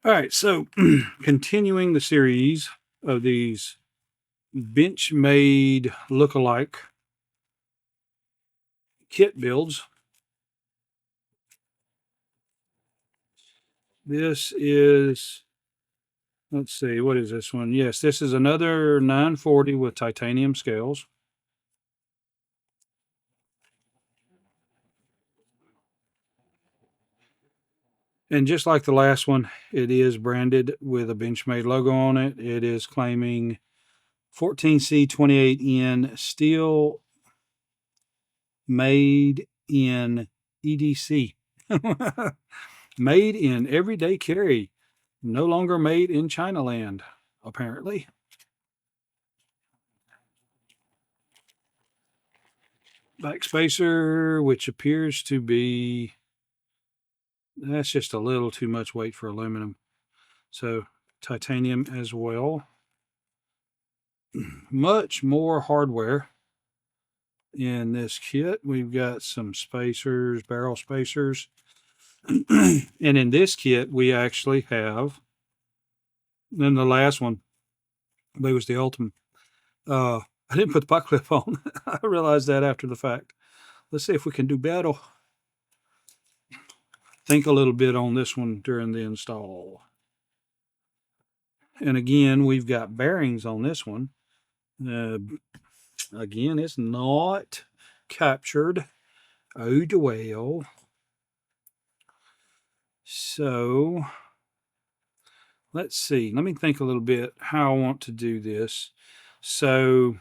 All right, so continuing the series of these bench-made look-alike kit builds. This is, let's see, what is this one? Yes, this is another 940 with titanium scales. And just like the last one, it is branded with a Benchmade logo on it. It is claiming 14C28N steel made in EDC. Made in everyday carry. No longer made in China land, apparently. Back spacer, which appears to be, that's just a little too much weight for aluminum. So titanium as well. Much more hardware in this kit. We've got some spacers, barrel spacers. And in this kit, we actually have, in the last one, I believe it was the Ultimate. I didn't put the pot clip on. I realized that after the fact. Let's see if we can do better. Think a little bit on this one during the install. And again, we've got bearings on this one. Again, it's not captured. Oh, well. So, let's see. Let me think a little bit how I want to do this. So,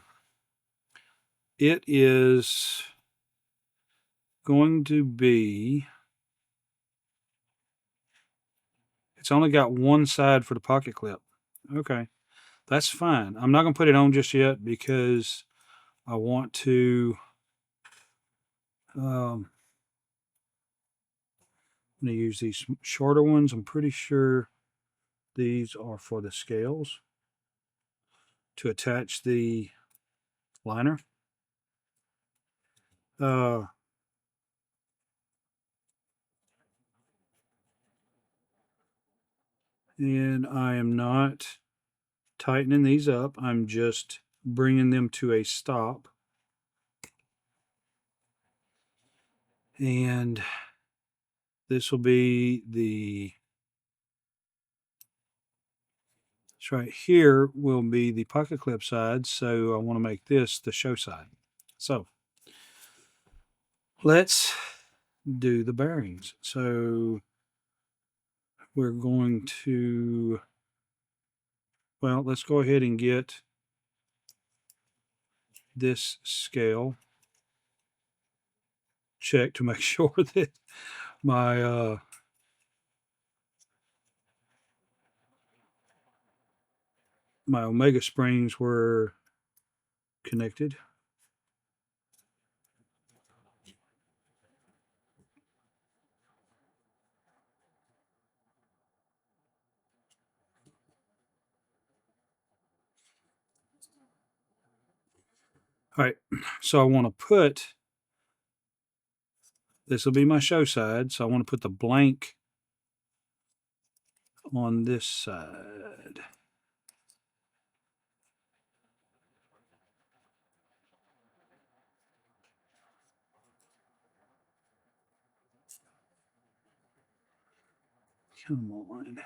it is going to be, it's only got one side for the pocket clip. Okay, that's fine. I'm not going to put it on just yet because I want to, I'm going to use these shorter ones. I'm pretty sure these are for the scales to attach the liner. And I am not tightening these up. I'm just bringing them to a stop. And this will be the, so right here will be the pocket clip side. So I want to make this the show side. So let's do the bearings. So we're going to, well, let's go ahead and get this scale checked to make sure that my my Omega springs were connected. All right, so I want to put, this will be my show side, so I want to put the blank on this side. Come on.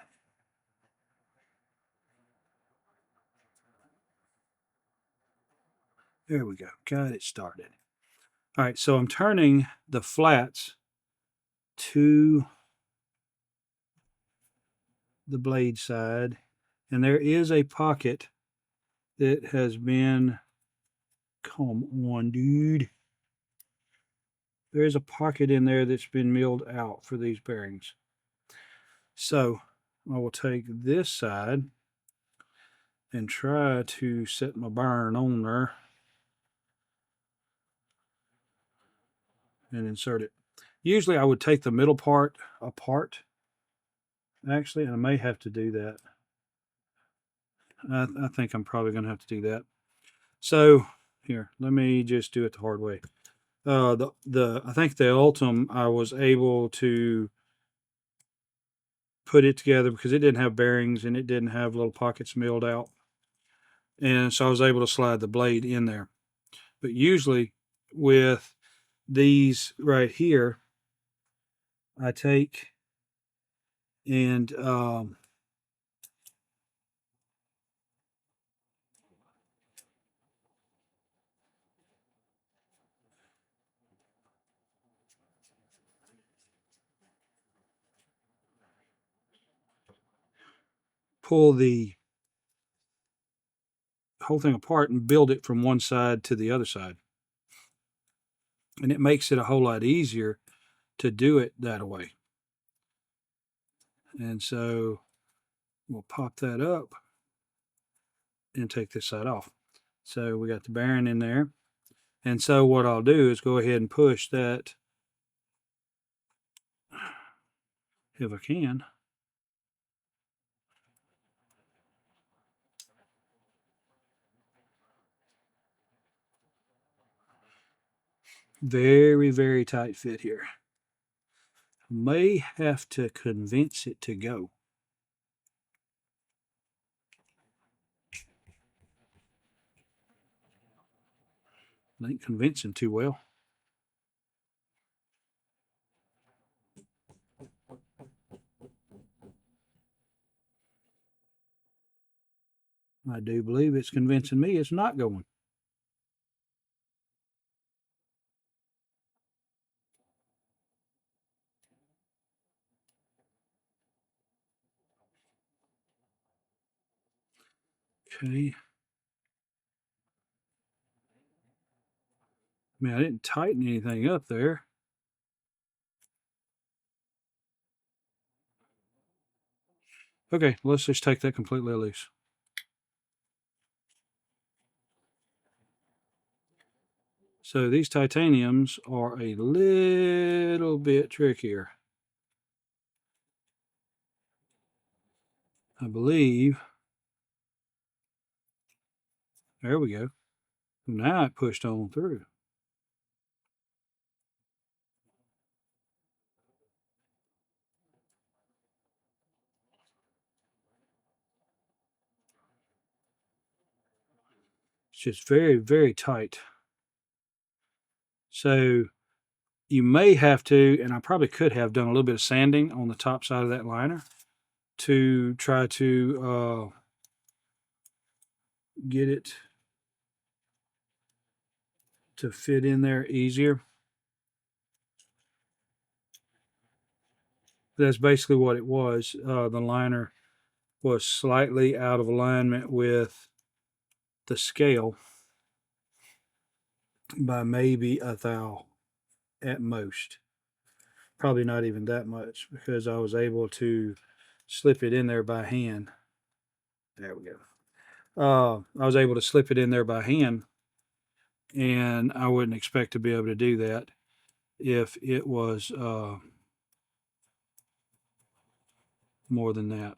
There we go. Got it started. All right, so I'm turning the flats to the blade side, and there is a pocket that has been, come on, dude. There's a pocket in there that's been milled out for these bearings. So I will take this side and try to set my burn on there and insert it. Usually I would take the middle part apart, actually, and I may have to do that. I think I'm probably going to have to do that. So here, let me just do it the hard way. I think the Ultim, I was able to put it together because it didn't have bearings and it didn't have little pockets milled out. And so I was able to slide the blade in there. But usually with these right here, I take and pull the whole thing apart and build it from one side to the other side. And it makes it a whole lot easier to do it that way. And so we'll pop that up and take this side off. So we got the bearing in there. And so what I'll do is go ahead and push that, if I can. Very, very tight fit here. May have to convince it to go. I ain't convincing too well. I do believe it's convincing me it's not going. Okay. I mean, I didn't tighten anything up there. Okay, let's just take that completely loose. So these titaniums are a little bit trickier. I believe. There we go. Now it pushed on through. It's just very, very tight. So you may have to, and I probably could have done a little bit of sanding on the top side of that liner to try to get it to fit in there easier. That's basically what it was. The liner was slightly out of alignment with the scale by maybe a thou at most. Probably not even that much because I was able to slip it in there by hand. There we go. I was able to slip it in there by hand, and I wouldn't expect to be able to do that if it was more than that.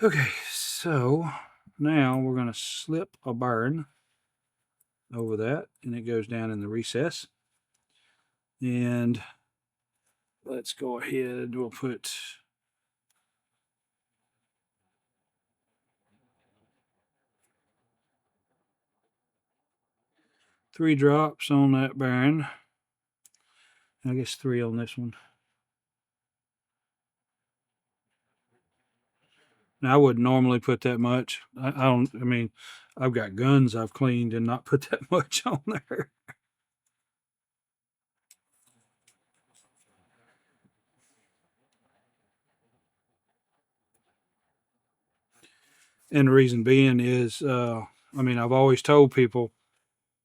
Okay, so now we're going to slip a burn over that, and it goes down in the recess. And let's go ahead, we'll put three drops on that bearing. I guess three on this one. Now, I wouldn't normally put that much. I don't, I mean, I've got guns I've cleaned and not put that much on there. And the reason being is, I mean, I've always told people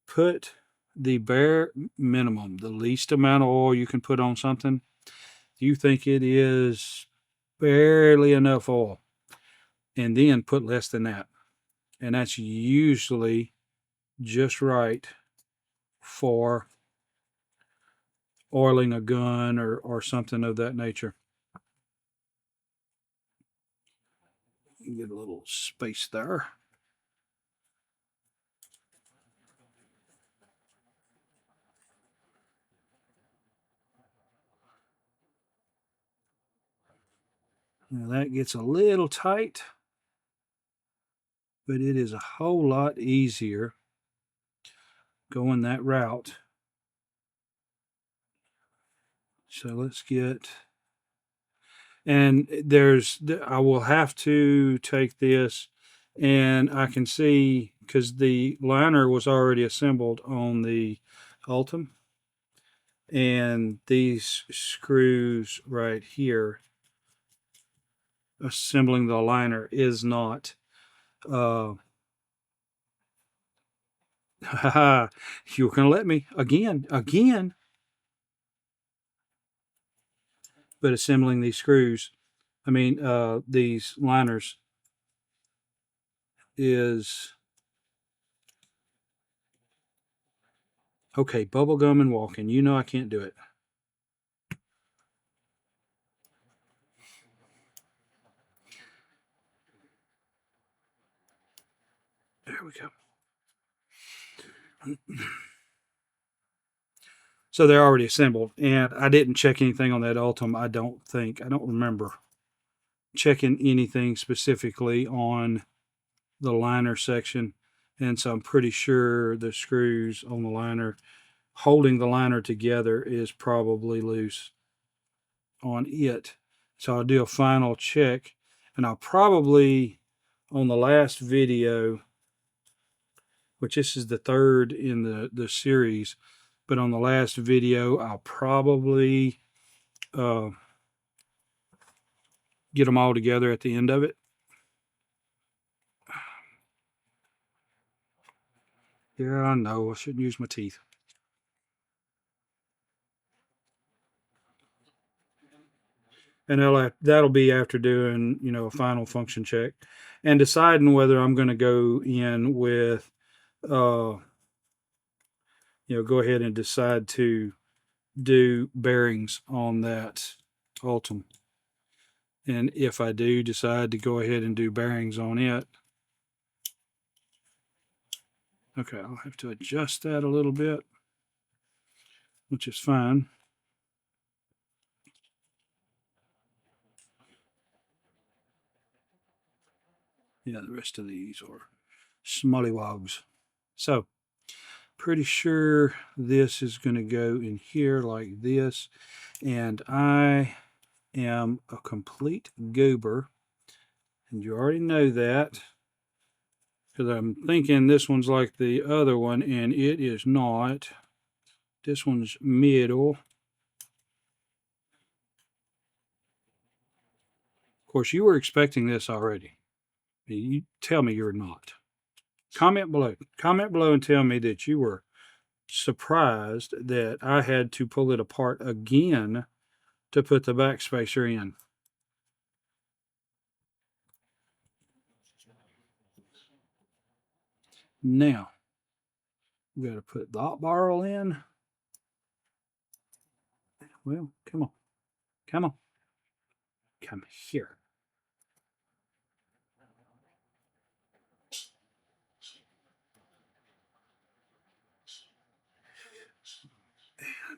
put the bare minimum, the least amount of oil you can put on something. You think it is barely enough oil, and then put less than that. And that's usually just right for oiling a gun or something of that nature. Get a little space there. Now that gets a little tight, but it is a whole lot easier going that route. So let's get, and I will have to take this, and I can see, because the liner was already assembled on the Ultim, and these screws right here, assembling the liner is not. You're gonna let me again. But assembling these screws, these liners is okay. Bubblegum and walking. You know I can't do it. There we go. So they're already assembled, and I didn't check anything on that Ultim. I don't remember checking anything specifically on the liner section, and so I'm pretty sure the screws on the liner holding the liner together is probably loose on it. So I'll do a final check, and I'll probably, on the last video, which this is the third in the series, but on the last video, I'll probably get them all together at the end of it. Yeah, I know, I shouldn't use my teeth. And that'll be after doing, a final function check and deciding whether I'm going to go in with, go ahead and decide to do bearings on that Ultim. And if I do decide to go ahead and do bearings on it, okay, I'll have to adjust that a little bit, which is fine. Yeah, the rest of these are smollywogs. So, pretty sure this is going to go in here like this. And I am a complete goober. And you already know that, because I'm thinking this one's like the other one, and it is not. This one's middle. Of course, you were expecting this already. You tell me you're not. Comment below. Comment below and tell me that you were surprised that I had to pull it apart again to put the backspacer in. Now, we got to put the barrel in. Well, come on. Come on. Come here.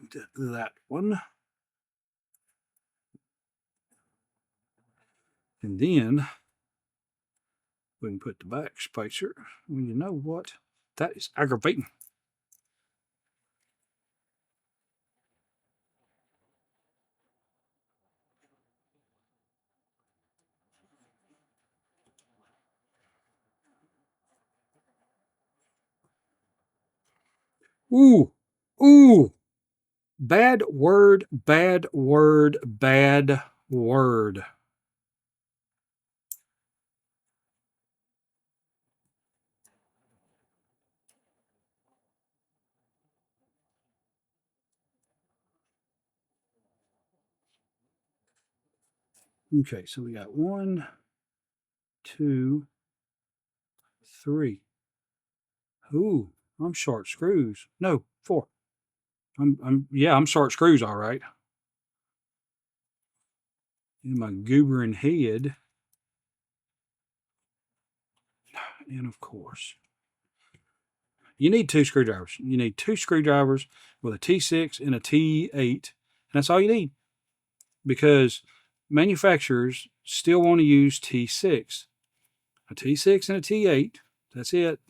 And that one. And then we can put the backspacer. Well, you know what? That is aggravating. Ooh. Ooh. Bad word, bad word, bad word. Okay, so we got 1, 2, 3. Ooh, I'm short screws. No, 4. I'm short screws, all right. In my goobering head. And of course, you need 2 screwdrivers. You need 2 screwdrivers with a T6 and a T8. And that's all you need. Because manufacturers still want to use T6. A T6 and a T8, that's it.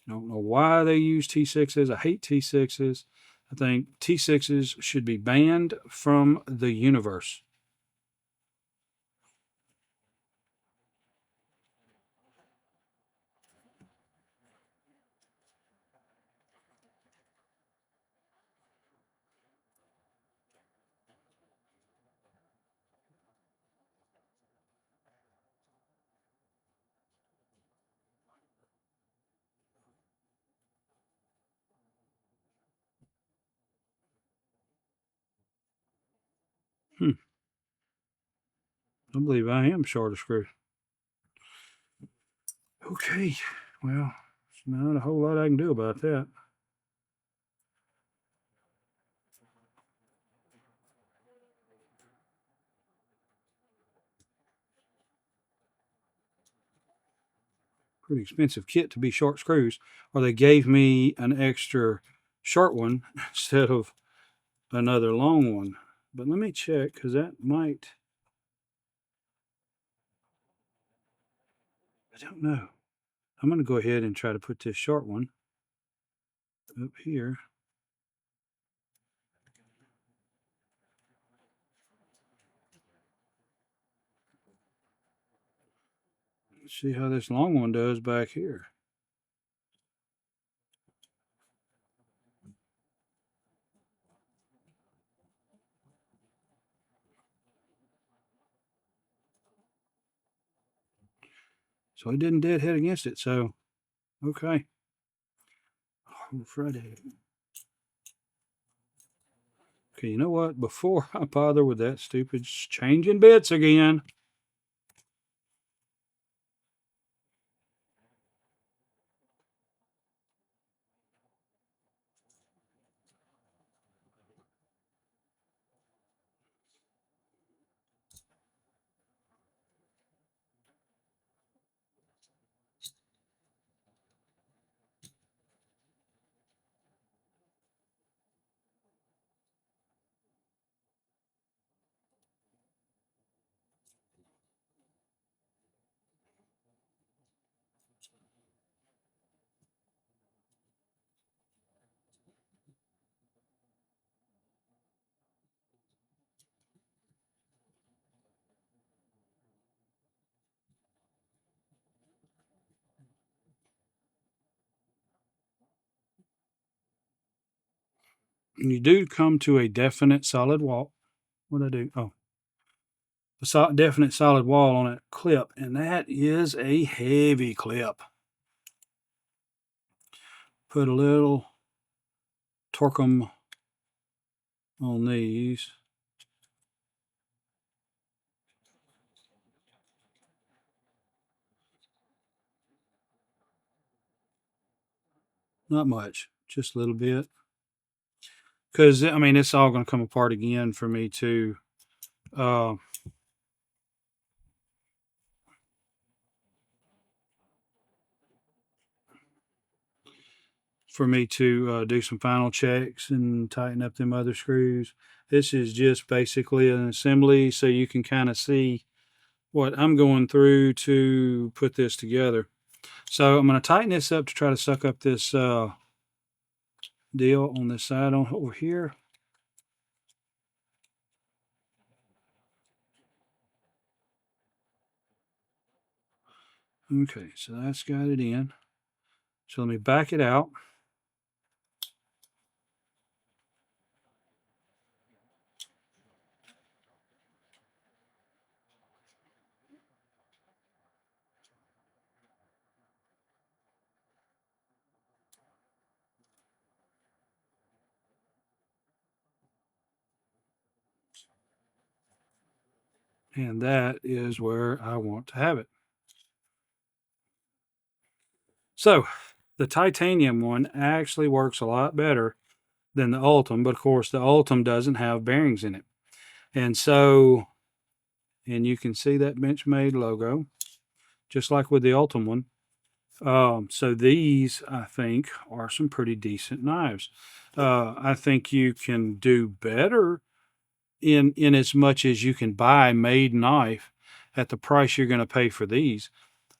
I don't know why they use T6s. I hate T6s. I think T6s should be banned from the universe. Hmm. I believe I am short of screw. Okay, well, there's not a whole lot I can do about that. Pretty expensive kit to be short screws, or they gave me an extra short one instead of another long one. But let me check, because that might, I don't know. I'm going to go ahead and try to put this short one up here. Let's see how this long one does back here. So it didn't deadhead against it, so okay. Oh, Friday. Okay, you know what? Before I bother with that stupid changing bits again, you do come to a definite solid wall. What I do? Oh, a definite solid wall on that clip, and that is a heavy clip. Put a little Torquem on these. Not much, just a little bit. Because, I mean, it's all going to come apart again for me to uh, do some final checks and tighten up them other screws. This is just basically an assembly so you can kind of see what I'm going through to put this together. So I'm going to tighten this up to try to suck up this deal on this side on over here. Okay, so that's got it in. So let me back it out. And that is where I want to have it. So the titanium one actually works a lot better than the Ultim, but of course the Ultim doesn't have bearings in it. And so, and you can see that Benchmade logo, just like with the Ultim one. So these, I think, are some pretty decent knives. I think you can do better in as much as you can buy made knife at the price you're going to pay for these,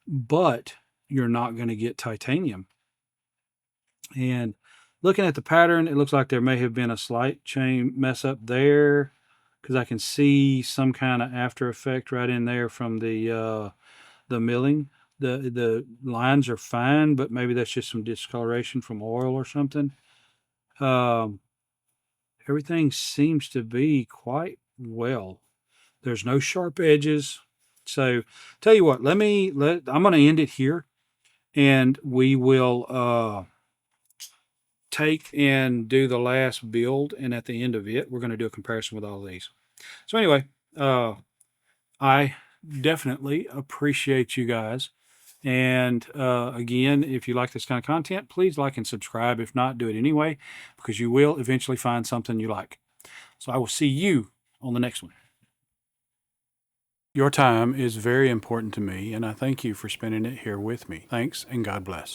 but you're not going to get titanium. And looking at the pattern, it looks like there may have been a slight chain mess up there, because I can see some kind of after effect right in there from the milling. The lines are fine, but maybe that's just some discoloration from oil or something. Um, Everything seems to be quite well. There's no sharp edges. So tell you what, I'm going to end it here, and we will take and do the last build, and at the end of it, we're going to do a comparison with all these. So anyway, I definitely appreciate you guys. And again, if you like this kind of content, please like and subscribe. If not, do it anyway, because you will eventually find something you like. So I will see you on the next one. Your time is very important to me, and I thank you for spending it here with me. Thanks, and God bless.